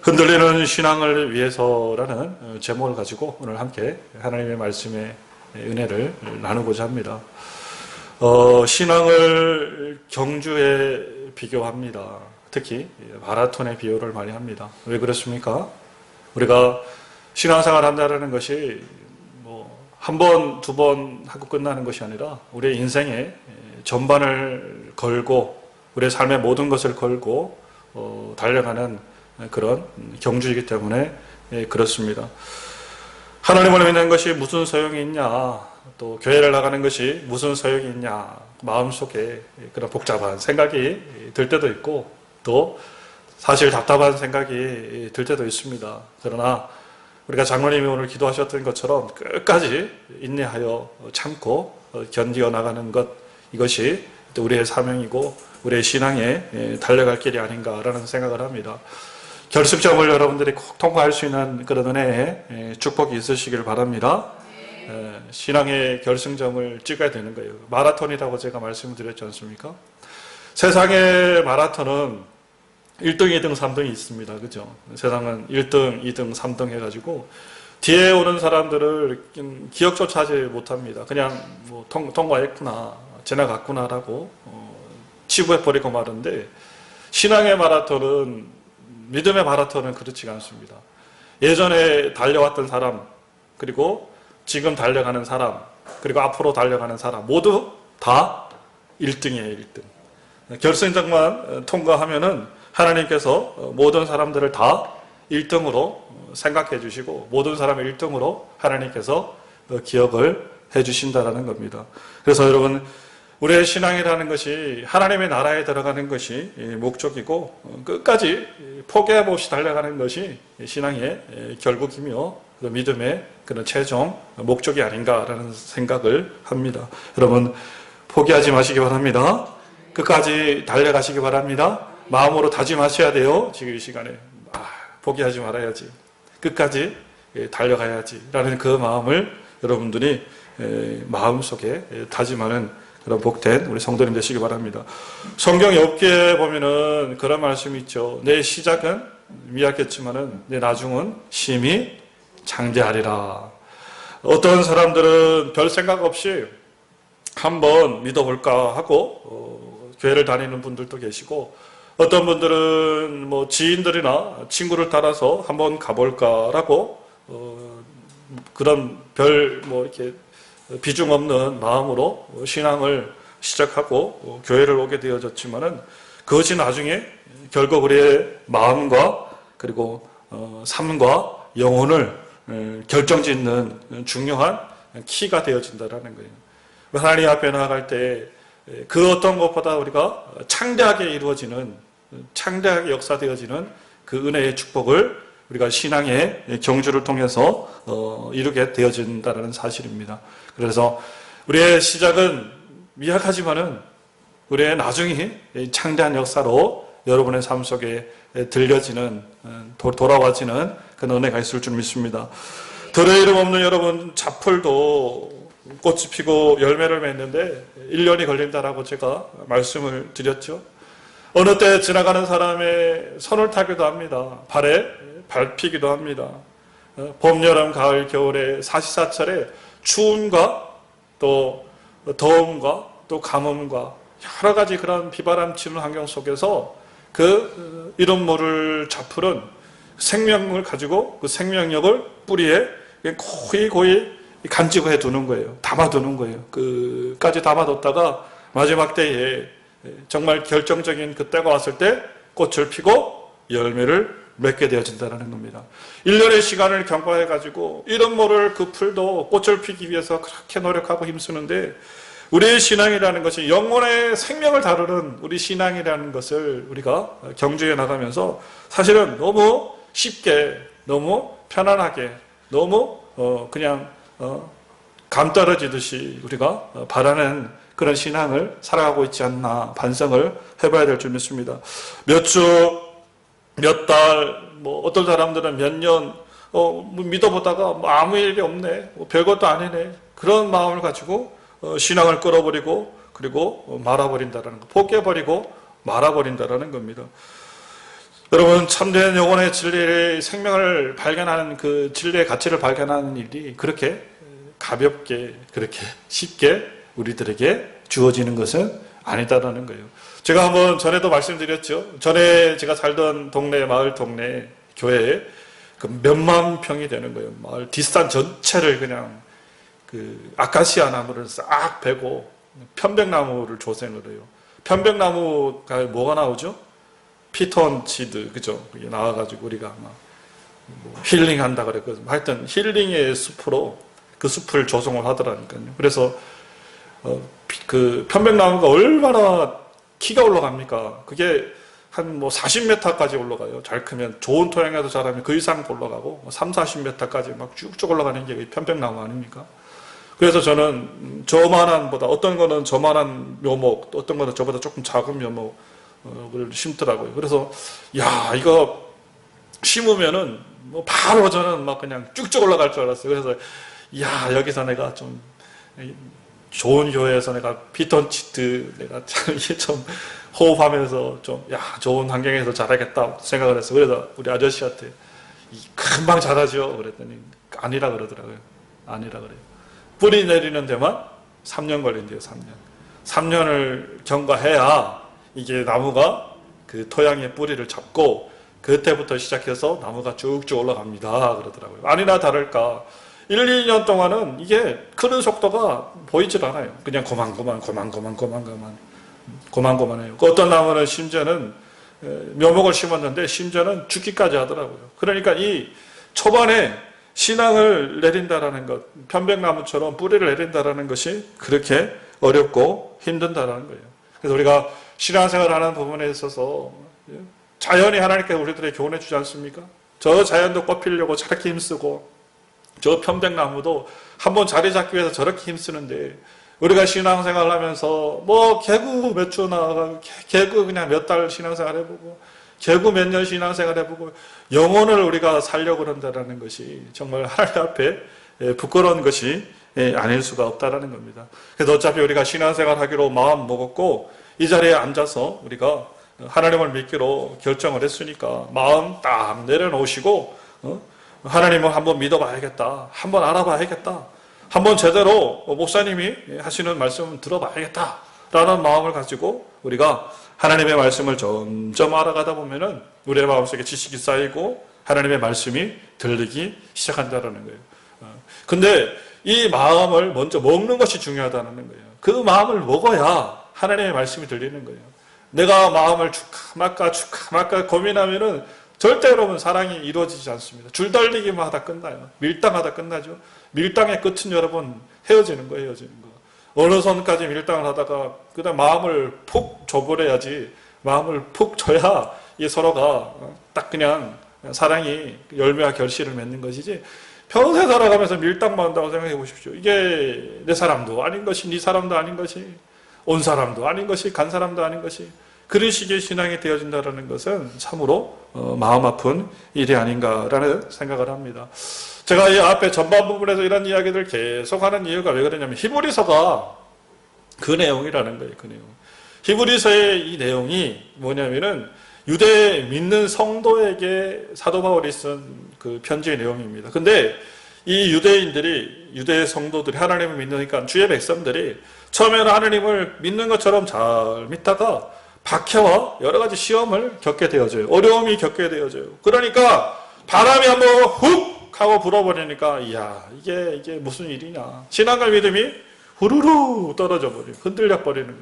흔들리는 신앙을 위해서라는 제목을 가지고 오늘 함께 하나님의 말씀의 은혜를 나누고자 합니다. 신앙을 경주에 비교합니다. 특히 마라톤에 비유를 많이 합니다. 왜 그렇습니까? 우리가 신앙생활 한다는 것이 한 번, 두 번 하고 끝나는 것이 아니라 우리의 인생의 전반을 걸고 우리의 삶의 모든 것을 걸고 달려가는 그런 경주이기 때문에 그렇습니다. 하나님을 믿는 것이 무슨 소용이 있냐, 또 교회를 나가는 것이 무슨 소용이 있냐, 마음속에 그런 복잡한 생각이 들 때도 있고 또 사실 답답한 생각이 들 때도 있습니다. 그러나 우리가 장로님이 오늘 기도하셨던 것처럼 끝까지 인내하여 참고 견디어 나가는 것, 이것이 우리의 사명이고 우리의 신앙에 달려갈 길이 아닌가라는 생각을 합니다. 결승점을 여러분들이 꼭 통과할 수 있는 그런 은혜의 축복이 있으시길 바랍니다. 신앙의 결승점을 찍어야 되는 거예요. 마라톤이라고 제가 말씀을 드렸지 않습니까? 세상의 마라톤은 1등, 2등, 3등이 있습니다. 그죠? 세상은 1등, 2등, 3등 해가지고 뒤에 오는 사람들을 기억조차 하지 못합니다. 그냥 통과했구나, 지나갔구나라고 치부해버리고 마는데, 신앙의 마라톤은, 믿음의 마라톤은 그렇지가 않습니다. 예전에 달려왔던 사람, 그리고 지금 달려가는 사람, 그리고 앞으로 달려가는 사람 모두 다 1등이에요. 1등. 결승점만 통과하면은 하나님께서 모든 사람들을 다 1등으로 생각해 주시고 모든 사람을 1등으로 하나님께서 기억을 해 주신다는 겁니다. 그래서 여러분, 우리의 신앙이라는 것이 하나님의 나라에 들어가는 것이 목적이고 끝까지 포기함 없이 달려가는 것이 신앙의 결국이며 믿음의 그런 최종 목적이 아닌가라는 생각을 합니다. 여러분, 포기하지 마시기 바랍니다. 끝까지 달려가시기 바랍니다. 마음으로 다짐하셔야 돼요. 지금 이 시간에 포기하지 말아야지, 끝까지 달려가야지 라는 그 마음을 여러분들이 마음속에 다짐하는 그런 복된 우리 성도님 되시기 바랍니다. 성경 욥기에 보면은 그런 말씀이 있죠. 내 시작은 미약했지만은 내 나중은 심히 장대하리라. 어떤 사람들은 별 생각 없이 한번 믿어볼까 하고 교회를 다니는 분들도 계시고, 어떤 분들은 지인들이나 친구를 따라서 한번 가볼까라고 그런 별 이렇게 비중 없는 마음으로 신앙을 시작하고 교회를 오게 되어졌지만은 그것이 나중에 결국 우리의 마음과 그리고 삶과 영혼을 결정짓는 중요한 키가 되어진다라는 거예요. 하나님 앞에 나아갈 때 그 어떤 것보다 우리가 창대하게 이루어지는, 창대하게 역사되어지는 그 은혜의 축복을 우리가 신앙의 경주를 통해서 이루게 되어진다는 사실입니다. 그래서 우리의 시작은 미약하지만은 우리의 나중이 창대한 역사로 여러분의 삶 속에 들려지는, 돌아와지는 그런 은혜가 있을 줄 믿습니다. 들의 이름 없는 여러분, 자풀도 꽃이 피고 열매를 맺는데 1년이 걸린다라고 제가 말씀을 드렸죠. 어느 때 지나가는 사람의 손을 타기도 합니다. 발에 밟히기도 합니다. 봄, 여름, 가을, 겨울의 사시사철에 추움과 또 더움과 또 가뭄과 여러 가지 그런 비바람 치는 환경 속에서 그 이름 모를 자풀은 생명을 가지고 그 생명력을 뿌리에 고이 간직해 두는 거예요. 담아두는 거예요. 끝까지 담아뒀다가 마지막 때에 정말 결정적인 그 때가 왔을 때 꽃을 피고 열매를 맺게 되어진다는 겁니다. 1년의 시간을 경과해가지고 이름 모를 그 풀도 꽃을 피기 위해서 그렇게 노력하고 힘쓰는데, 우리의 신앙이라는 것이 영혼의 생명을 다루는 우리 신앙이라는 것을 우리가 경주해 나가면서 사실은 너무 쉽게, 너무 편안하게, 너무 그냥 감 떨어지듯이 우리가 바라는 그런 신앙을 살아가고 있지 않나 반성을 해봐야 될 줄 믿습니다. 몇 주, 몇 달, 어떤 사람들은 몇 년 믿어보다가 아무 일이 없네, 별것도 아니네, 그런 마음을 가지고 신앙을 끌어버리고 그리고 말아버린다는 것, 포기해버리고 말아버린다는 겁니다. 여러분, 참된 영혼의 진리의 생명을 발견하는 그 진리의 가치를 발견하는 일이 그렇게 가볍게, 그렇게 쉽게 우리들에게 주어지는 것은 아니다라는 거예요. 제가 한번 전에도 말씀드렸죠. 전에 제가 살던 동네, 마을 동네 교회에 그 몇만 평이 되는 거예요. 마을 뒷산 전체를 그냥 그 아카시아 나무를 싹 베고 편백나무를 조성을 해요. 편백나무가 뭐가 나오죠? 피톤치드, 그죠? 그게 나와가지고 우리가 막 힐링한다 그랬거든요. 하여튼 힐링의 숲으로 그 숲을 조성을 하더라니까요. 그래서 그 편백나무가 얼마나 키가 올라갑니까? 그게 한 뭐 40m까지 올라가요. 잘 크면 좋은 토양에도 자라면 그 이상 올라가고 3, 40m까지 막 쭉쭉 올라가는 게 편백나무 아닙니까? 그래서 저는 저만한보다 어떤 거는 저만한 묘목, 또 어떤 거는 저보다 조금 작은 묘목을 심더라고요. 그래서 야, 이거 심으면은 뭐 바로 저는 막 그냥 쭉쭉 올라갈 줄 알았어요. 그래서 야, 여기서 내가 좀 좋은 교회에서 내가 피톤치드 내가 참 이게 좀 호흡하면서 좀 야, 좋은 환경에서 자라겠다 생각을 했어요. 그래서 우리 아저씨한테 금방 자라죠 그랬더니 아니라 그러더라고요. 아니라 그래요. 뿌리 내리는 데만 3년 걸린대요. 3년. 3년을 경과해야 이게 나무가 그 토양의 뿌리를 잡고 그때부터 시작해서 나무가 쭉쭉 올라갑니다. 그러더라고요. 아니나 다를까 1, 2년 동안은 이게 크는 속도가 보이질 않아요. 그냥 고만고만해요. 어떤 나무는 심지어는 묘목을 심었는데 심지어는 죽기까지 하더라고요. 그러니까 이 초반에 신앙을 내린다라는 것, 편백나무처럼 뿌리를 내린다라는 것이 그렇게 어렵고 힘든다라는 거예요. 그래서 우리가 신앙생활하는 부분에 있어서 자연이 하나님께서 우리들에게 교훈해 주지 않습니까? 저 자연도 꽃피려고 저렇게 힘쓰고 저 편백나무도 한번 자리 잡기 위해서 저렇게 힘쓰는데 우리가 신앙생활을 하면서 뭐 개구 몇 주 나가고 개구 그냥 몇 달 신앙생활 해보고 개구 몇 년 신앙생활 해보고 영혼을 우리가 살려고 그런다는 것이 정말 하나님 앞에 부끄러운 것이 아닐 수가 없다는 겁니다. 그래서 어차피 우리가 신앙생활 하기로 마음 먹었고 이 자리에 앉아서 우리가 하나님을 믿기로 결정을 했으니까 마음 딱 내려놓으시고 하나님을 한번 믿어봐야겠다. 한번 알아봐야겠다. 한번 제대로 목사님이 하시는 말씀을 들어봐야겠다. 라는 마음을 가지고 우리가 하나님의 말씀을 점점 알아가다 보면은 우리의 마음속에 지식이 쌓이고 하나님의 말씀이 들리기 시작한다는 거예요. 근데 이 마음을 먼저 먹는 것이 중요하다는 거예요. 그 마음을 먹어야 하나님의 말씀이 들리는 거예요. 내가 마음을 주카마까 고민하면은 절대 여러분 사랑이 이루어지지 않습니다. 줄달리기만 하다 끝나요. 밀당하다 끝나죠. 밀당의 끝은 여러분 헤어지는 거예요. 헤어지는 거. 어느 선까지 밀당을 하다가 그다음 마음을 푹 줘버려야지. 마음을 푹 줘야 이 서로가 딱 그냥 사랑이 열매와 결실을 맺는 것이지. 평생 살아가면서 밀당만 한다고 생각해 보십시오. 이게 내 사람도 아닌 것이 네 사람도 아닌 것이 온 사람도 아닌 것이 간 사람도 아닌 것이 그런 식의 신앙이 되어진다는 것은 참으로 마음 아픈 일이 아닌가라는 생각을 합니다. 제가 이 앞에 전반 부분에서 이런 이야기들 계속 하는 이유가 왜 그러냐면 히브리서가 그 내용이라는 거예요. 그 내용. 히브리서의 이 내용이 뭐냐면은 유대 믿는 성도에게 사도 바울이 쓴 그 편지의 내용입니다. 근데 이 유대 성도들이 하나님을 믿으니까 주의 백성들이 처음에는 하나님을 믿는 것처럼 잘 믿다가 박해와 여러 가지 시험을 겪게 되어져요. 어려움이 겪게 되어져요. 그러니까 바람이 한번 훅 하고 불어버리니까 이야 이게 무슨 일이냐. 신앙과 믿음이 후루루 떨어져 버려요. 흔들려 버리는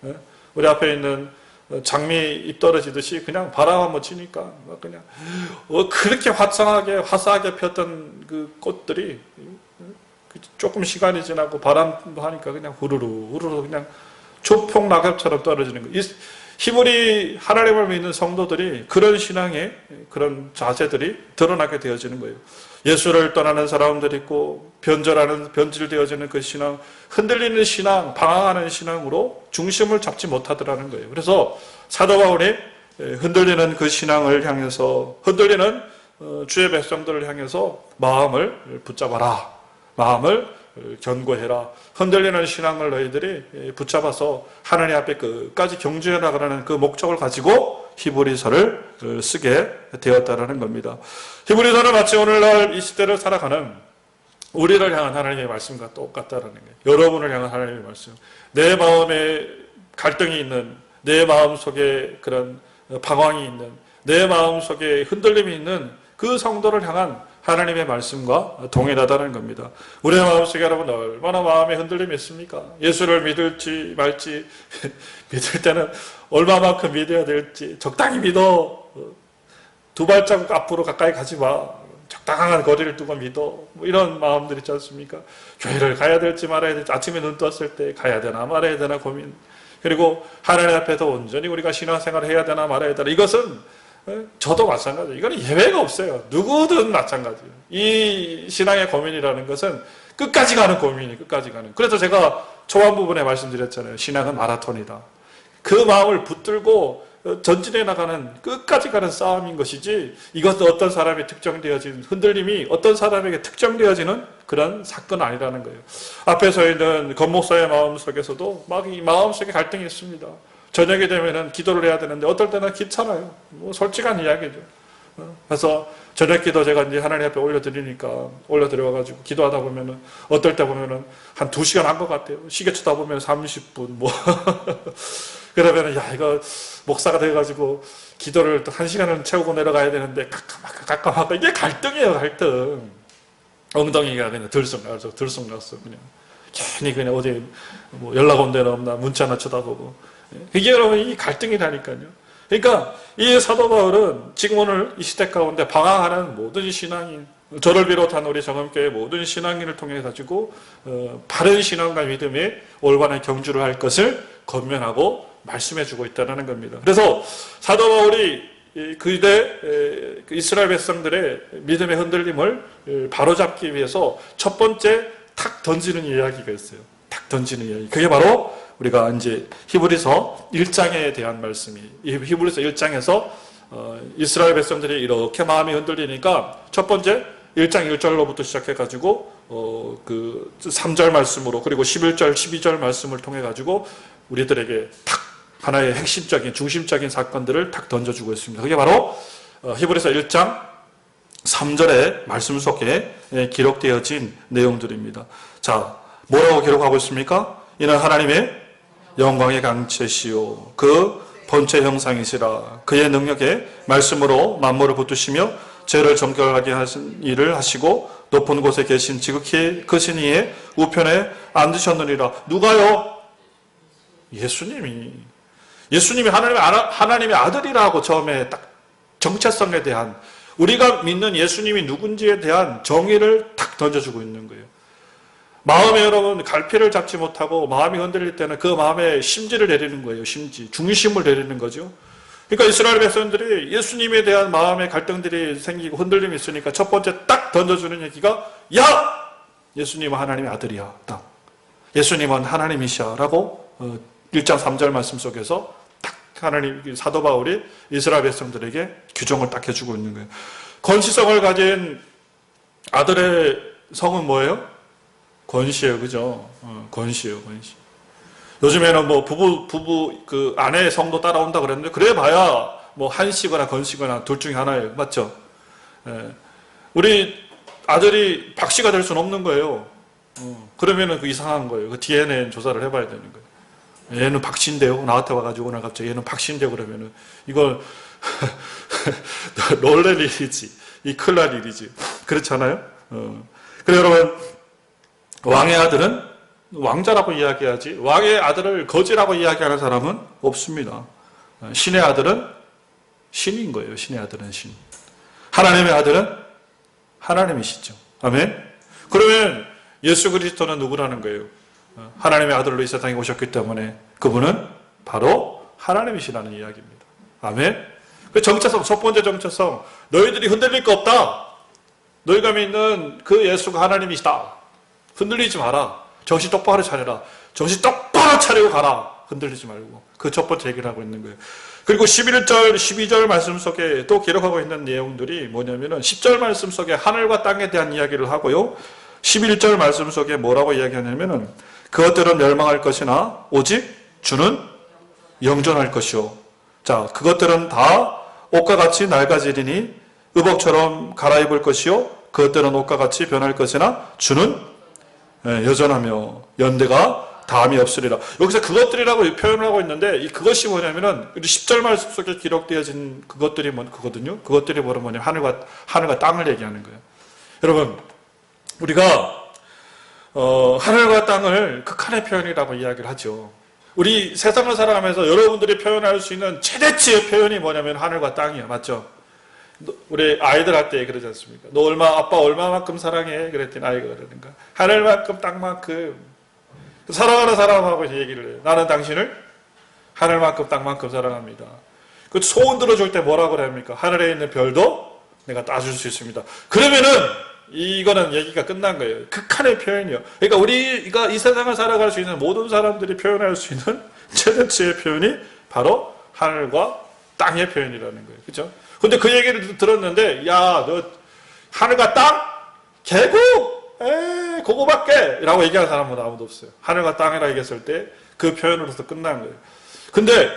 거예요. 우리 앞에 있는 장미 잎 떨어지듯이 그냥 바람 한번 치니까 그냥 그렇게 화사하게 폈던 그 꽃들이 조금 시간이 지나고 바람도 하니까 그냥 후루루 그냥 조폭 낙엽처럼 떨어지는 거예요. 히브리 하나님을 믿는 성도들이 그런 신앙의 그런 자세들이 드러나게 되어지는 거예요. 예수를 떠나는 사람들이 있고 변질되어지는 그 신앙, 흔들리는 신앙, 방황하는 신앙으로 중심을 잡지 못하더라는 거예요. 그래서 사도 바울이 흔들리는 그 신앙을 향해서 흔들리는 주의 백성들을 향해서 마음을 붙잡아라. 마음을 견고해라. 흔들리는 신앙을 너희들이 붙잡아서 하나님 앞에 끝까지 경주해 나가라는 그 목적을 가지고 히브리서를 쓰게 되었다는 겁니다. 히브리서는 마치 오늘날 이 시대를 살아가는 우리를 향한 하나님의 말씀과 똑같다는 거예요. 여러분을 향한 하나님의 말씀. 내 마음에 갈등이 있는, 내 마음 속에 그런 방황이 있는, 내 마음 속에 흔들림이 있는 그 성도를 향한 하나님의 말씀과 동일하다는 겁니다. 우리의 마음속에 여러분 얼마나 마음에 흔들림이 있습니까? 예수를 믿을지 말지 믿을 때는 얼마만큼 믿어야 될지 적당히 믿어. 두 발자국 앞으로 가까이 가지 마. 적당한 거리를 두고 믿어. 뭐 이런 마음들 있지 않습니까? 교회를 가야 될지 말아야 될지 아침에 눈 떴을 때 가야 되나 말아야 되나 고민. 그리고 하나님 앞에서 온전히 우리가 신앙생활을 해야 되나 말아야 되나. 이것은 저도 마찬가지예요. 이거는 예외가 없어요. 누구든 마찬가지예요. 이 신앙의 고민이라는 것은 끝까지 가는 고민이 끝까지 가는. 그래서 제가 초반 부분에 말씀드렸잖아요. 신앙은 마라톤이다. 그 마음을 붙들고 전진해 나가는 끝까지 가는 싸움인 것이지 이것도 어떤 사람이 특정되어진 흔들림이 어떤 사람에게 특정되어지는 그런 사건은 아니라는 거예요. 앞에 서 있는 권목사의 마음 속에서도 막 이 마음 속에 갈등이 있습니다. 저녁이 되면은 기도를 해야 되는데 어떨 때는 귀찮아요. 뭐 솔직한 이야기죠. 그래서 저녁 기도 제가 이제 하나님 앞에 올려드리니까 올려드려가지고 기도하다 보면은 어떨 때 보면은 한 2시간 한 것 같아요. 시계 쳐다보면 30분 뭐 그러면은 야 이거 목사가 돼가지고 기도를 또 1시간을 채우고 내려가야 되는데 깜깜하고 이게 갈등이에요. 갈등. 엉덩이가 그냥 들썩났어 그냥 괜히 그냥 어디 뭐 연락 온 데는 없나 문자나 쳐다보고. 이게 여러분 이 갈등이라니까요. 그러니까 이 사도 바울은 지금 오늘 이 시대 가운데 방황하는 모든 신앙인, 저를 비롯한 우리 정음교회 모든 신앙인을 통해 가지고 바른 신앙과 믿음의 올바른 경주를 할 것을 권면하고 말씀해주고 있다는 겁니다. 그래서 사도 바울이 그때 이스라엘 백성들의 믿음의 흔들림을 바로잡기 위해서 첫 번째 탁 던지는 이야기가 있어요. 탁 던지는 이야기. 그게 바로 우리가 이제 히브리서 1장에 대한 말씀이, 히브리서 1장에서 이스라엘 백성들이 이렇게 마음이 흔들리니까 첫 번째 1장 1절로부터 시작해가지고 그 3절 말씀으로 그리고 11절 12절 말씀을 통해가지고 우리들에게 탁 하나의 핵심적인 중심적인 사건들을 탁 던져주고 있습니다. 그게 바로 히브리서 1장 3절의 말씀 속에 기록되어진 내용들입니다. 자, 뭐라고 기록하고 있습니까? 이는 하나님의 영광의 강체시요 그 본체 형상이시라. 그의 능력에 말씀으로 만물을 붙드시며 죄를 정결하게 하신 일을 하시고 높은 곳에 계신 지극히 크신 이의 우편에 앉으셨느니라. 누가요? 예수님이 하나님의 아들이라고 처음에 딱 정체성에 대한 우리가 믿는 예수님이 누군지에 대한 정의를 탁 던져주고 있는 거예요. 마음에 여러분 갈피를 잡지 못하고 마음이 흔들릴 때는 그 마음에 심지를 내리는 거예요. 심지. 중심을 내리는 거죠. 그러니까 이스라엘 백성들이 예수님에 대한 마음의 갈등들이 생기고 흔들림이 있으니까 첫 번째 딱 던져주는 얘기가 야! 예수님은 하나님의 아들이야. 딱. 예수님은 하나님이시야. 라고 1장 3절 말씀 속에서 딱 하나님 사도 바울이 이스라엘 백성들에게 규정을 딱 해주고 있는 거예요. 권시성을 가진 아들의 성은 뭐예요? 권씨예요, 그죠? 권씨예요, 권씨. 요즘에는 뭐 부부 그 아내의 성도 따라온다 그랬는데 그래 봐야 뭐 한씨거나 권씨거나 둘 중에 하나예요, 맞죠? 예. 우리 아들이 박씨가 될 수는 없는 거예요. 그러면은 그 이상한 거예요. 그 DNA 조사를 해봐야 되는 거예요. 얘는 박씨인데요. 나한테 와가지고 오늘 갑자기 얘는 박씨인데 그러면은 이걸 놀랄 일이지, 이 큰일 날 일이지. 그렇잖아요. 그래 여러분. 왕의 아들은 왕자라고 이야기하지 왕의 아들을 거지라고 이야기하는 사람은 없습니다. 신의 아들은 신인 거예요. 신의 아들은 신. 하나님의 아들은 하나님이시죠. 아멘. 그러면 예수 그리스도는 누구라는 거예요? 하나님의 아들로 이 세상에 오셨기 때문에 그분은 바로 하나님이시라는 이야기입니다. 아멘. 그 정체성, 첫 번째 정체성, 너희들이 흔들릴 거 없다. 너희가 믿는 그 예수가 하나님이시다. 흔들리지 마라. 정신 똑바로 차려라. 정신 똑바로 차리고 가라. 흔들리지 말고. 그 첫 번째 얘기를 하고 있는 거예요. 그리고 11절, 12절 말씀 속에 또 기록하고 있는 내용들이 뭐냐면은 10절 말씀 속에 하늘과 땅에 대한 이야기를 하고요. 11절 말씀 속에 뭐라고 이야기하냐면은 그것들은 멸망할 것이나 오직 주는 영존할 것이요. 자, 그것들은 다 옷과 같이 낡아지리니 의복처럼 갈아입을 것이요. 그것들은 옷과 같이 변할 것이나 주는 여전하며 연대가 다함이 없으리라. 여기서 그것들이라고 표현을 하고 있는데 이 그것이 뭐냐면은 10절 말씀 속에 기록되어진 그것들이 그거든요. 그것들이 뭐냐면 하늘과 땅을 얘기하는 거예요. 여러분, 우리가 하늘과 땅을 극한의 표현이라고 이야기를 하죠. 우리 세상을 살아가면서 여러분들이 표현할 수 있는 최대치의 표현이 뭐냐면 하늘과 땅이에요. 맞죠? 우리 아이들 할 때 그러지 않습니까? 너 아빠 얼마만큼 사랑해? 그랬더니 아이가 그러는가? 하늘만큼 땅만큼. 사랑하는 사람하고 얘기를 해요. 나는 당신을 하늘만큼 땅만큼 사랑합니다. 그 소원 들어줄 때 뭐라고 그럽니까? 하늘에 있는 별도 내가 따줄 수 있습니다. 그러면은 이거는 얘기가 끝난 거예요. 극한의 표현이요. 그러니까 우리가 이 세상을 살아갈 수 있는 모든 사람들이 표현할 수 있는 최대치의 표현이 바로 하늘과 땅의 표현이라는 거예요. 그죠? 근데 그 얘기를 들었는데, 야, 너 하늘과 땅? 계곡? 그거밖에? 라고 얘기하는 사람은 아무도 없어요. 하늘과 땅이라 얘기했을 때 그 표현으로서 끝난 거예요. 근데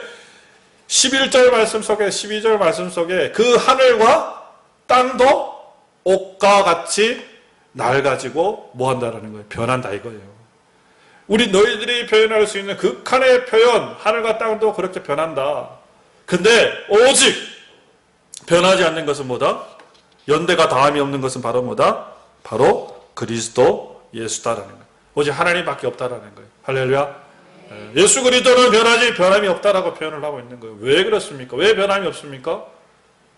11절 말씀 속에, 12절 말씀 속에 그 하늘과 땅도 옷과 같이 낡아지고 뭐 한다라는 거예요? 변한다 이거예요. 너희들이 표현할 수 있는 극한의 표현, 하늘과 땅도 그렇게 변한다. 근데 오직 변하지 않는 것은 뭐다? 연대가 다함이 없는 것은 바로 뭐다? 바로 그리스도 예수다라는 거예요. 오직 하나님밖에 없다라는 거예요. 할렐루야. 예수 그리스도는 변함이 없다라고 표현을 하고 있는 거예요. 왜 그렇습니까? 왜 변함이 없습니까?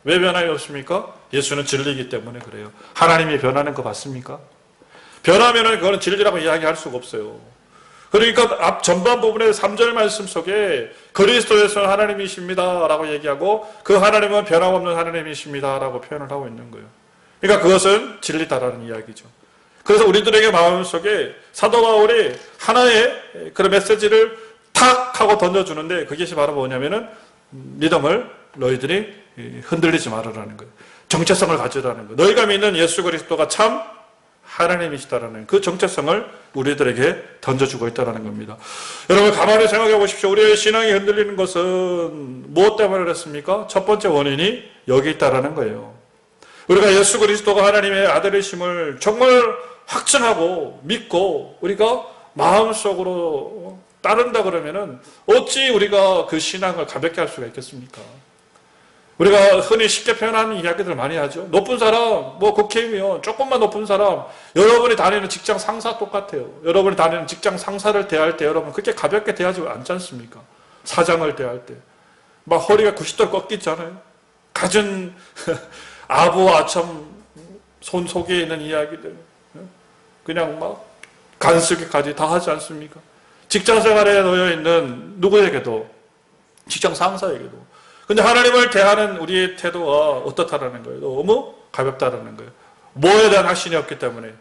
왜 변함이 없습니까? 예수는 진리이기 때문에 그래요. 하나님이 변하는 거 봤습니까? 변하면은 그거는 진리라고 이야기할 수가 없어요. 그러니까 앞 전반 부분의 3절 말씀 속에 그리스도 예수는 하나님이십니다 라고 얘기하고 그 하나님은 변함없는 하나님이십니다 라고 표현을 하고 있는 거예요. 그러니까 그것은 진리다라는 이야기죠. 그래서 우리들에게 마음속에 사도 바울이 하나의 그런 메시지를 탁 하고 던져주는데 그것이 바로 뭐냐면은 믿음을 너희들이 흔들리지 말으라는 거예요. 정체성을 가지라는 거예요. 너희가 믿는 예수 그리스도가 참 하나님이시다라는 그 정체성을 우리들에게 던져주고 있다는 겁니다. 여러분 가만히 생각해 보십시오. 우리의 신앙이 흔들리는 것은 무엇 때문에 그렇습니까? 첫 번째 원인이 여기 있다라는 거예요. 우리가 예수 그리스도가 하나님의 아들이심을 정말 확증하고 믿고 우리가 마음속으로 따른다 그러면은 어찌 우리가 그 신앙을 가볍게 할 수가 있겠습니까? 우리가 흔히 쉽게 표현하는 이야기들 많이 하죠. 높은 사람, 국회의원, 조금만 높은 사람, 여러분이 다니는 직장 상사 똑같아요. 여러분이 다니는 직장 상사를 대할 때 여러분 그렇게 가볍게 대하지 않지 않습니까? 사장을 대할 때. 막 허리가 90도 꺾이잖아요. 갖은 아부, 아첨, 손 속에 있는 이야기들. 그냥 막 간섭기까지 다 하지 않습니까? 직장 생활에 놓여 있는 누구에게도, 직장 상사에게도. 근데 하나님을 대하는 우리의 태도가 어떻다라는 거예요? 너무 가볍다라는 거예요. 뭐에 대한 확신이 없기 때문에,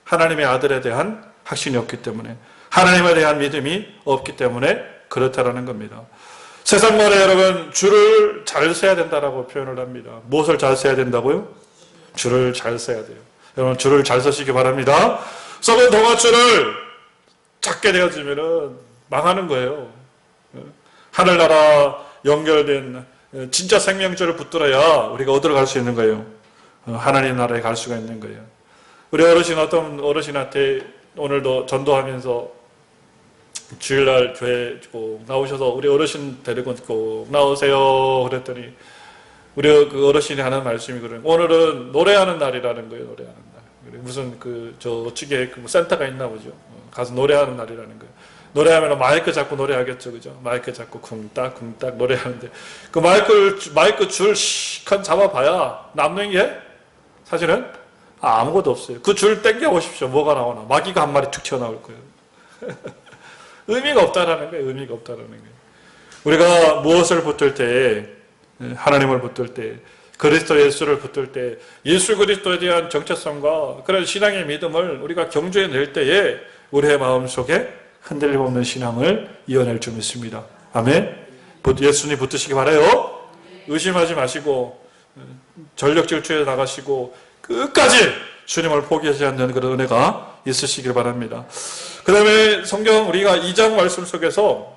하나님의 아들에 대한 확신이 없기 때문에, 하나님에 대한 믿음이 없기 때문에 그렇다라는 겁니다. 세상 말에 여러분 줄을 잘 서야 된다라고 표현을 합니다. 무엇을 잘 서야 된다고요? 줄을 잘 서야 돼요. 여러분 줄을 잘 서시기 바랍니다. 썩은 동아줄을 찾게 되어지면은 망하는 거예요. 하늘나라 연결된 진짜 생명줄을 붙들어야 우리가 어디로 갈 수 있는 거예요? 하나님 나라에 갈 수가 있는 거예요. 우리 어떤 어르신한테 오늘도 전도하면서 주일날 교회 꼭 나오셔서 우리 어르신 데리고 꼭 나오세요 그랬더니 우리 그 어르신이 하는 말씀이 그래요. 오늘은 노래하는 날이라는 거예요. 노래하는 날. 무슨 저쪽에 센터가 있나 보죠. 가서 노래하는 날이라는 거예요. 노래하면 마이크 잡고 노래하겠죠, 그죠? 마이크 잡고 쿵딱 노래하는데 그 마이크 줄 시컷 잡아봐야 남는 게 사실은 아무것도 없어요. 그 줄 당겨 보십시오. 뭐가 나오나? 마귀가 한 마리 툭 튀어나올 거예요. 의미가 없다라는 거예요. 의미가 없다라는 거예요. 우리가 무엇을 붙들 때, 하나님을 붙들 때, 그리스도 예수를 붙들 때, 예수 그리스도에 대한 정체성과 그런 신앙의 믿음을 우리가 경주해 낼 때에 우리의 마음속에 흔들림 없는 신앙을 이어낼 줄 믿습니다. 아멘. 예수님 붙드시기 바라요. 의심하지 마시고 전력 질주에 나가시고 끝까지 주님을 포기하지 않는 그런 은혜가 있으시길 바랍니다. 그 다음에 성경 우리가 2장 말씀 속에서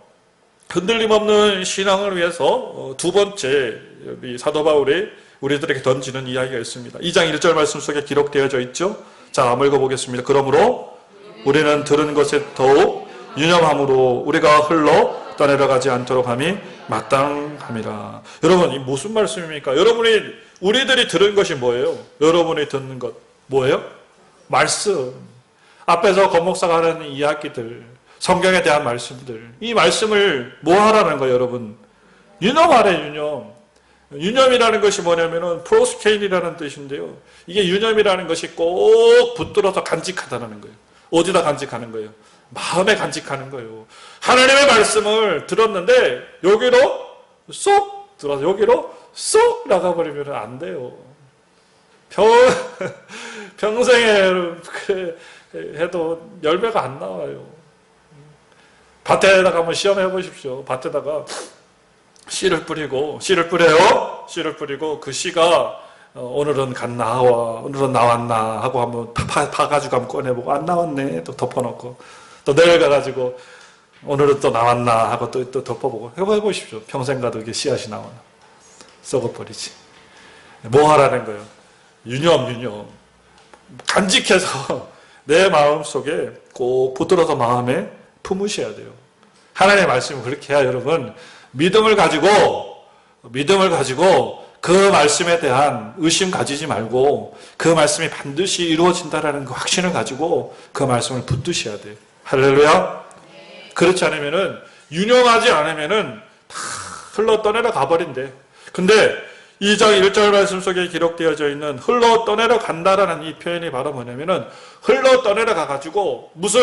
흔들림 없는 신앙을 위해서 두 번째 우리 사도 바울이 우리들에게 던지는 이야기가 있습니다. 2장 1절 말씀 속에 기록되어져 있죠. 자, 한번 읽어보겠습니다. 그러므로 우리는 들은 것에 더욱 유념함으로 우리가 흘러 떠내려가지 않도록 함이 마땅함이라. 여러분, 이 무슨 말씀입니까? 우리들이 들은 것이 뭐예요? 여러분이 듣는 것 뭐예요? 말씀. 앞에서 권목사가 하는 이야기들, 성경에 대한 말씀들, 이 말씀을 뭐 하라는 거예요, 여러분? 유념하래, 유념. 유념이라는 것이 뭐냐면은 프로스케인이라는 뜻인데요. 이게 유념이라는 것이 꼭 붙들어서 간직하다는 거예요. 어디다 간직하는 거예요? 마음에 간직하는 거예요. 하나님의 말씀을 들었는데 여기로 쏙 들어서 여기로 쏙 나가버리면 안 돼요. 평생에 해도 열매가 안 나와요. 밭에다가 한번 시험해 보십시오. 밭에다가 씨를 뿌려요. 씨를 뿌리고 그 씨가 오늘은 오늘은 나왔나 하고 한번 파가지고 한번 꺼내보고 안 나왔네 또 덮어놓고 또 내일 가가지고 오늘은 또 나왔나 하고 또 덮어보고 해보십시오. 평생 가도 이게 씨앗이 나오나. 썩어버리지. 뭐 하라는 거예요? 유념. 간직해서 내 마음속에 꼭 붙들어서 마음에 품으셔야 돼요. 하나님의 말씀은 그렇게 해야 여러분 믿음을 가지고 그 말씀에 대한 의심 가지지 말고 그 말씀이 반드시 이루어진다라는 그 확신을 가지고 그 말씀을 붙드셔야 돼요. 할렐루야. 그렇지 않으면은 유념하지 않으면은 다 흘러 떠내려 가버린대. 근데 2장 1절 말씀 속에 기록되어져 있는 흘러 떠내려 간다라는 이 표현이 바로 뭐냐면은 흘러 떠내려 가가지고 무슨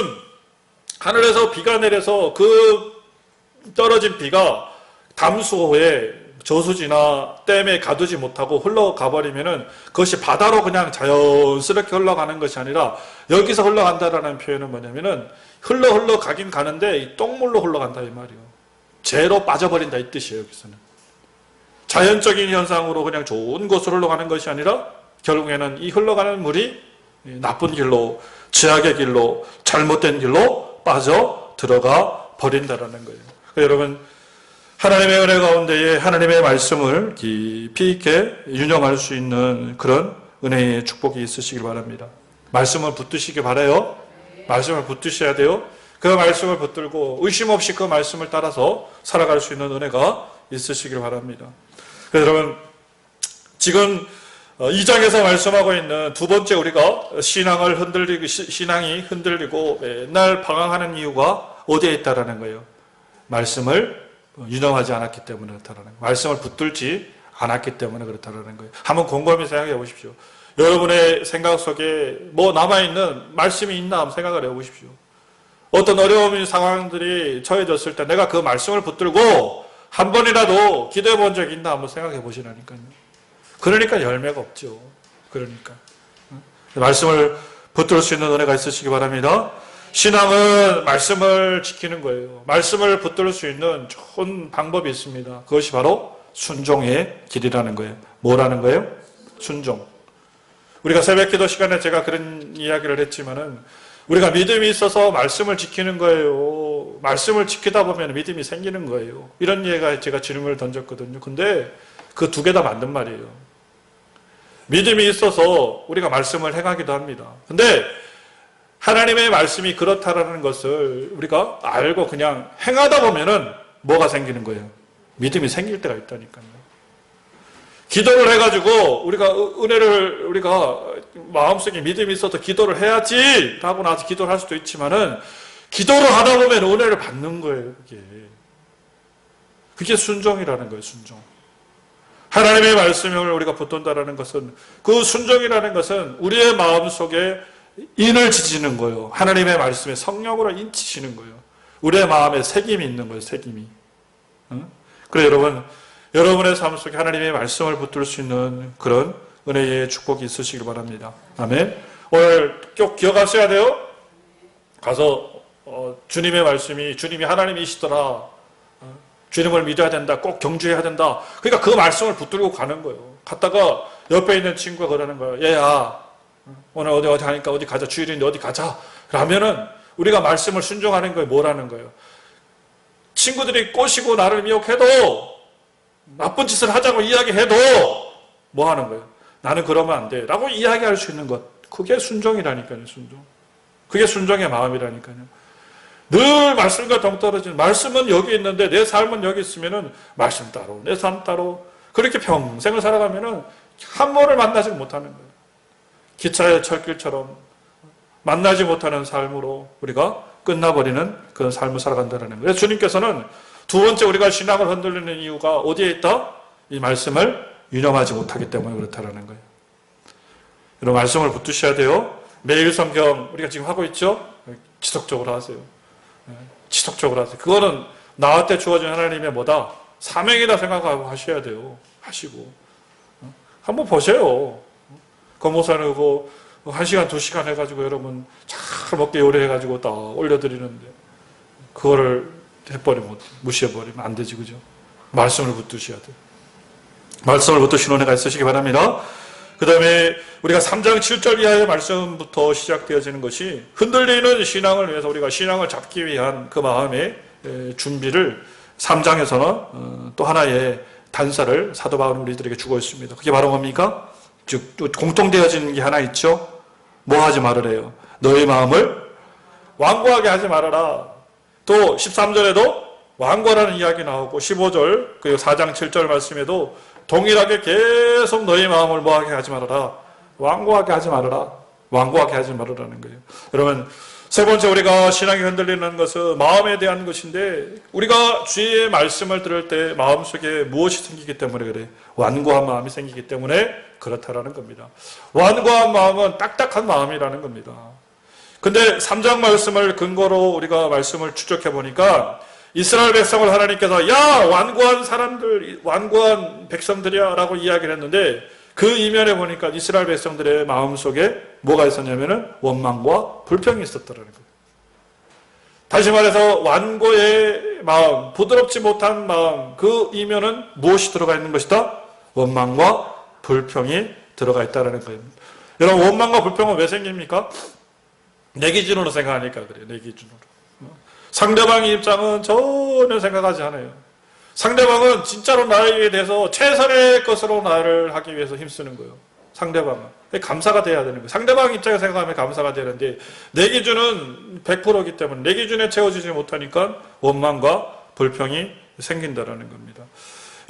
하늘에서 비가 내려서 그 떨어진 비가 담수호에 저수지나 댐에 가두지 못하고 흘러가 버리면은 그것이 바다로 그냥 자연스럽게 흘러가는 것이 아니라 여기서 흘러간다라는 표현은 뭐냐면은 흘러 가긴 가는데 이 똥물로 흘러간다 이 말이에요. 죄로 빠져버린다 이 뜻이에요. 여기서는 자연적인 현상으로 그냥 좋은 곳으로 흘러가는 것이 아니라 결국에는 이 흘러가는 물이 나쁜 길로 죄악의 길로 잘못된 길로 빠져 들어가 버린다라는 거예요. 여러분 하나님의 은혜 가운데에 하나님의 말씀을 깊이 있게 유념할 수 있는 그런 은혜의 축복이 있으시길 바랍니다. 말씀을 붙드시길 바라요. 말씀을 붙드셔야 돼요. 그 말씀을 붙들고 의심 없이 그 말씀을 따라서 살아갈 수 있는 은혜가 있으시길 바랍니다. 그래서 여러분 지금 2장에서 말씀하고 있는 두 번째 우리가 신앙이 흔들리고 맨날 방황하는 이유가 어디에 있다라는 거예요? 말씀을 유념하지 않았기 때문에 그렇다는 거예요. 말씀을 붙들지 않았기 때문에 그렇다는 거예요. 한번 곰곰이 생각해 보십시오. 여러분의 생각 속에 뭐 남아있는 말씀이 있나 한번 생각을 해 보십시오. 어떤 어려운 상황들이 처해졌을 때 내가 그 말씀을 붙들고 한 번이라도 기도해 본 적이 있나 한번 생각해 보시라니까요. 그러니까 열매가 없죠. 그러니까 말씀을 붙들 수 있는 은혜가 있으시기 바랍니다. 신앙은 말씀을 지키는 거예요. 말씀을 붙들 수 있는 좋은 방법이 있습니다. 그것이 바로 순종의 길이라는 거예요. 뭐라는 거예요? 순종. 우리가 새벽기도 시간에 제가 그런 이야기를 했지만은 우리가 믿음이 있어서 말씀을 지키는 거예요. 말씀을 지키다 보면 믿음이 생기는 거예요. 이런 얘기가 제가 질문을 던졌거든요. 근데 그 두 개 다 맞는 말이에요. 믿음이 있어서 우리가 말씀을 행하기도 합니다. 근데 하나님의 말씀이 그렇다라는 것을 우리가 알고 그냥 행하다 보면은 뭐가 생기는 거예요? 믿음이 생길 때가 있다니까요. 기도를 해가지고 우리가 마음속에 믿음이 있어서 기도를 해야지 라고 나서 기도를 할 수도 있지만은 기도를 하다 보면 은혜를 받는 거예요. 그게 순종이라는 거예요. 순종. 하나님의 말씀을 우리가 붙든다라는 것은 그 순종이라는 것은 우리의 마음속에 인을 지지는 거예요. 하나님의 말씀에 성령으로 인치시는 거예요. 우리의 마음에 새김이 있는 거예요. 새김이. 그래 여러분의 삶 속에 하나님의 말씀을 붙들 수 있는 그런 은혜의 축복이 있으시길 바랍니다. 아멘. 오늘 꼭 기억하셔야 돼요. 가서 주님의 말씀이 주님이 하나님이시더라. 주님을 믿어야 된다. 꼭 경주해야 된다. 그러니까 그 말씀을 붙들고 가는 거예요. 갔다가 옆에 있는 친구가 그러는 거예요. 얘야 오늘 어디 하니까 어디 가자. 주일인데 어디 가자. 라면은 우리가 말씀을 순종하는 거예요. 뭐라는 거예요? 친구들이 꼬시고 나를 미혹해도 나쁜 짓을 하자고 이야기해도 뭐 하는 거예요? 나는 그러면 안 돼. 라고 이야기할 수 있는 것. 그게 순종이라니까요. 순종. 그게 순종의 마음이라니까요. 늘 말씀과 동떨어지는 말씀은 여기 있는데 내 삶은 여기 있으면은 말씀 따로 내 삶 따로 그렇게 평생을 살아가면은 한 번을 만나지 못하는 거예요. 기차의 철길처럼 만나지 못하는 삶으로 우리가 끝나버리는 그런 삶을 살아간다는 거예요. 주님께서는 두 번째 우리가 신앙을 흔들리는 이유가 어디에 있다? 이 말씀을 유념하지 못하기 때문에 그렇다는 거예요. 이런 말씀을 붙드셔야 돼요. 매일 성경 우리가 지금 하고 있죠? 지속적으로 하세요. 지속적으로 하세요. 그거는 나한테 주어진 하나님의 뭐다? 사명이다 생각하고 하셔야 돼요. 하시고. 한번 보세요. 거모사는 그거 1시간, 2시간 해가지고 여러분 잘 먹게 요리해가지고 딱 올려드리는데 그거를 해버리면, 무시해버리면 안 되지, 그죠? 말씀을 붙드셔야 돼요. 말씀을 붙드시는 은혜가 있으시기 바랍니다. 그 다음에 우리가 3장 7절 이하의 말씀부터 시작되어지는 것이 흔들리는 신앙을 위해서 우리가 신앙을 잡기 위한 그 마음의 준비를 3장에서는 또 하나의 단서를 사도 바울은 우리들에게 주고 있습니다. 그게 바로 뭡니까? 즉 공통되어지는 게 하나 있죠. 뭐 하지 말으래요? 너의 마음을 완고하게 하지 말아라. 또 13절에도 완고라는 이야기 나오고 15절 그리고 4장 7절 말씀에도 동일하게 계속 너의 마음을 뭐하게 하지 말아라. 완고하게 하지 말아라. 완고하게 하지 말으라는 거예요. 여러분 세 번째 우리가 신앙이 흔들리는 것은 마음에 대한 것인데 우리가 주의 말씀을 들을 때 마음속에 무엇이 생기기 때문에 그래? 완고한 마음이 생기기 때문에 그렇다라는 겁니다. 완고한 마음은 딱딱한 마음이라는 겁니다. 근데 3장 말씀을 근거로 우리가 말씀을 추적해 보니까 이스라엘 백성을 하나님께서 야 완고한 사람들 완고한 백성들이야 라고 이야기를 했는데 그 이면에 보니까 이스라엘 백성들의 마음속에 뭐가 있었냐면은 원망과 불평이 있었더라는 거예요. 다시 말해서 완고의 마음, 부드럽지 못한 마음 그 이면은 무엇이 들어가 있는 것이다? 원망과 불평이 들어가 있다는 거예요. 여러분 원망과 불평은 왜 생깁니까? 내 기준으로 생각하니까 그래요. 내 기준으로. 상대방의 입장은 전혀 생각하지 않아요. 상대방은 진짜로 나에 대해서 최선의 것으로 나를 하기 위해서 힘쓰는 거예요. 상대방은. 감사가 돼야 되는 거예요. 상대방 입장에 생각하면 감사가 되는데 내 기준은 100%이기 때문에 내 기준에 채워지지 못하니까 원망과 불평이 생긴다라는 겁니다.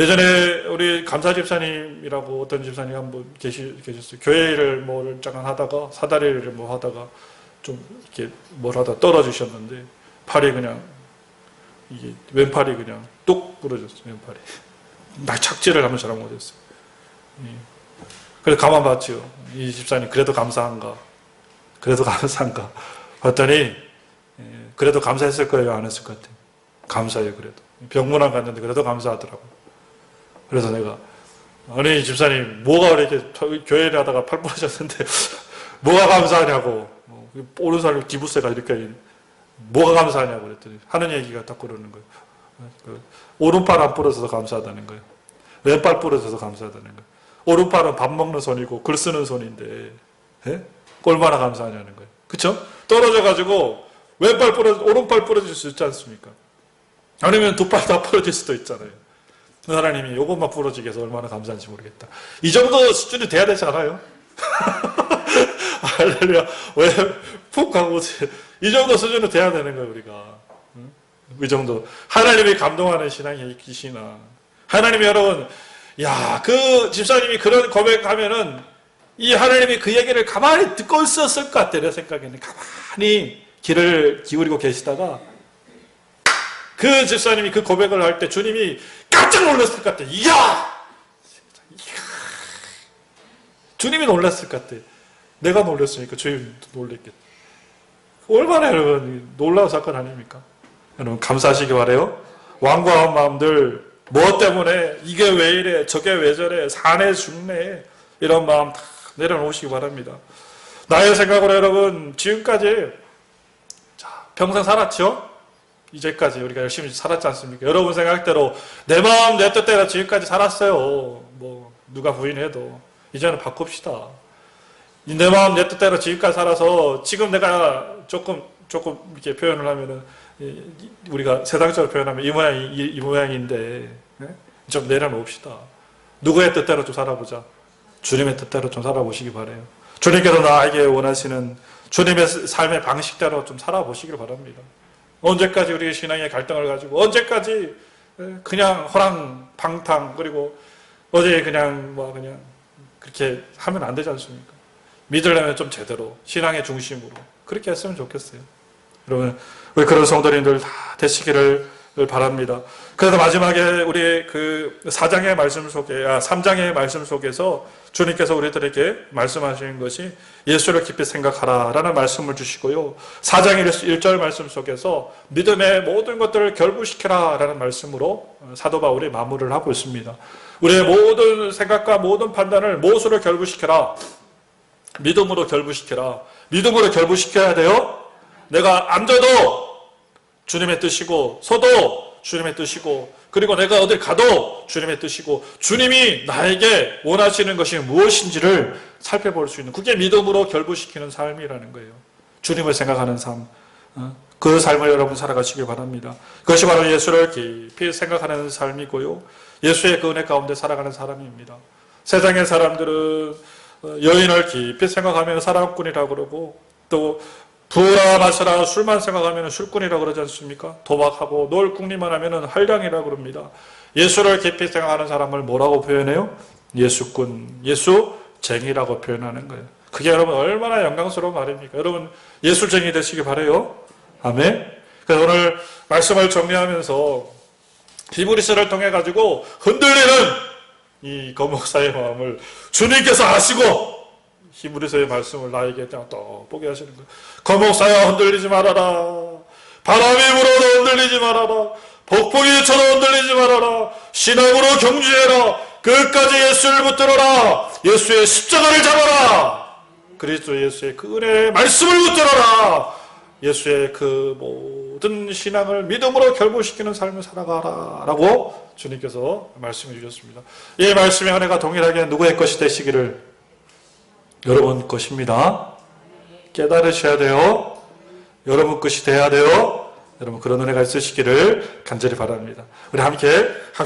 예전에 우리 감사 집사님이라고 어떤 집사님이 한 분 계셨어요. 교회를 뭐 잠깐 하다가 사다리를 뭐 하다가 좀 이렇게 뭘 하다 떨어지셨는데 팔이 그냥 이게 왼팔이 그냥 뚝 부러졌어요. 왼팔이. 막 착지를 하면 잘안 못했어요. 그래서 가만 봤죠. 이 집사님 그래도 감사한가? 그래도 감사한가? 봤더니 그래도 감사했을 거예요? 안 했을 것 같아요? 감사해요. 그래도. 병문안 갔는데 그래도 감사하더라고요. 그래서 내가 아니 집사님 뭐가 이렇게 교회를 하다가 팔 부러졌는데 뭐가 감사하냐고 오른손을 기부세가 이렇게 뭐가 감사하냐고 그랬더니 하는 얘기가 딱 그러는 거예요. 오른팔 안 부러져서 감사하다는 거예요. 왼팔 부러져서 감사하다는 거예요. 오른팔은 밥 먹는 손이고 글 쓰는 손인데 얼마나 감사하냐는 거예요. 그렇죠? 떨어져가지고 오른팔 부러질 수 있지 않습니까? 아니면 두 팔 다 부러질 수도 있잖아요. 하나님이 요것만 부러지게 해서 얼마나 감사한지 모르겠다. 이 정도 수준이 돼야 되지 않아요? 할렐루야. 왜 푹 하고 이 정도 수준으로 돼야 되는 거예요, 우리가. 이 정도. 하나님이 감동하는 신앙이 계시나. 하나님이 여러분, 야, 그 집사님이 그런 고백하면은 이 하나님이 그 얘기를 가만히 듣고 있었을 것 같아요, 내 생각에는. 가만히 귀를 기울이고 계시다가 그 집사님이 그 고백을 할 때 주님이 깜짝 놀랐을 것 같아요. 이야! 주님이 놀랐을 것 같아요. 내가 놀랐으니까 주님도 놀랬겠다. 얼마나 여러분 놀라운 사건 아닙니까? 여러분 감사하시기 바라요. 완고한 마음들 뭐 때문에 이게 왜 이래 저게 왜 저래 사내 죽네 이런 마음 다 내려놓으시기 바랍니다. 나의 생각으로 여러분 지금까지 평생 살았죠? 이제까지 우리가 열심히 살았지 않습니까? 여러분 생각대로 내 마음 내 뜻대로 지금까지 살았어요. 뭐 누가 부인해도 이제는 바꿉시다. 내 마음 내 뜻대로 지금까지 살아서 지금 내가 조금 이렇게 표현을 하면은 우리가 세상적으로 표현하면 이 모양인데 좀 내려놓읍시다. 누구의 뜻대로 좀 살아보자. 주님의 뜻대로 좀 살아보시기 바라요. 주님께서 나에게 원하시는 주님의 삶의 방식대로 좀 살아보시길 바랍니다. 언제까지 우리의 신앙의 갈등을 가지고 언제까지 그냥 허랑방탕 그리고 어제 그냥 그렇게 하면 안 되지 않습니까? 믿으려면 좀 제대로 신앙의 중심으로 그렇게 했으면 좋겠어요. 여러분 우리 그런 성도님들 다 되시기를 바랍니다. 그래서 마지막에 우리 그 3장의 말씀 속에서 주님께서 우리들에게 말씀하시는 것이 예수를 깊이 생각하라라는 말씀을 주시고요. 4장 1절 말씀 속에서 믿음의 모든 것들을 결부시켜라라는 말씀으로 사도 바울이 마무리를 하고 있습니다. 우리의 모든 생각과 모든 판단을 무엇으로 결부시켜라? 믿음으로 결부시켜라. 믿음으로 결부시켜야 돼요. 내가 앉아도 주님의 뜻이고 서도 주님의 뜻이고 그리고 내가 어딜 가도 주님의 뜻이고 주님이 나에게 원하시는 것이 무엇인지를 살펴볼 수 있는 그게 믿음으로 결부시키는 삶이라는 거예요. 주님을 생각하는 삶. 그 삶을 여러분 살아가시길 바랍니다. 그것이 바로 예수를 깊이 생각하는 삶이고요. 예수의 그 은혜 가운데 살아가는 사람입니다. 세상의 사람들은 여인을 깊이 생각하면 사랑꾼이라고 그러고 또 부라 마셔라 술만 생각하면 술꾼이라고 그러지 않습니까? 도박하고 놀 궁리만 하면 한량이라고 그럽니다. 예수를 깊이 생각하는 사람을 뭐라고 표현해요? 예수꾼, 예수쟁이라고 표현하는 거예요. 그게 여러분 얼마나 영광스러운 말입니까? 여러분 예수쟁이 되시기 바라요. 아멘. 그래서 오늘 말씀을 정리하면서 히브리서를 통해 가지고 흔들리는 이 거목사의 마음을 주님께서 아시고 히브리서의 말씀을 나에게 떠보게 하시는 거예요. 거목사야 흔들리지 말아라. 바람이 불어도 흔들리지 말아라. 폭풍이 쳐도 흔들리지 말아라. 신앙으로 경주해라. 끝까지 예수를 붙들어라. 예수의 십자가를 잡아라. 그리스도 예수의 그 은혜의 말씀을 붙들어라. 예수의 그 모든 신앙을 믿음으로 결부시키는 삶을 살아가라 라고 주님께서 말씀해 주셨습니다. 이 말씀의 은혜가 동일하게 누구의 것이 되시기를 여러분 것입니다. 깨달으셔야 돼요. 여러분 것이 돼야 돼요. 여러분 그런 은혜가 있으시기를 간절히 바랍니다. 우리 함께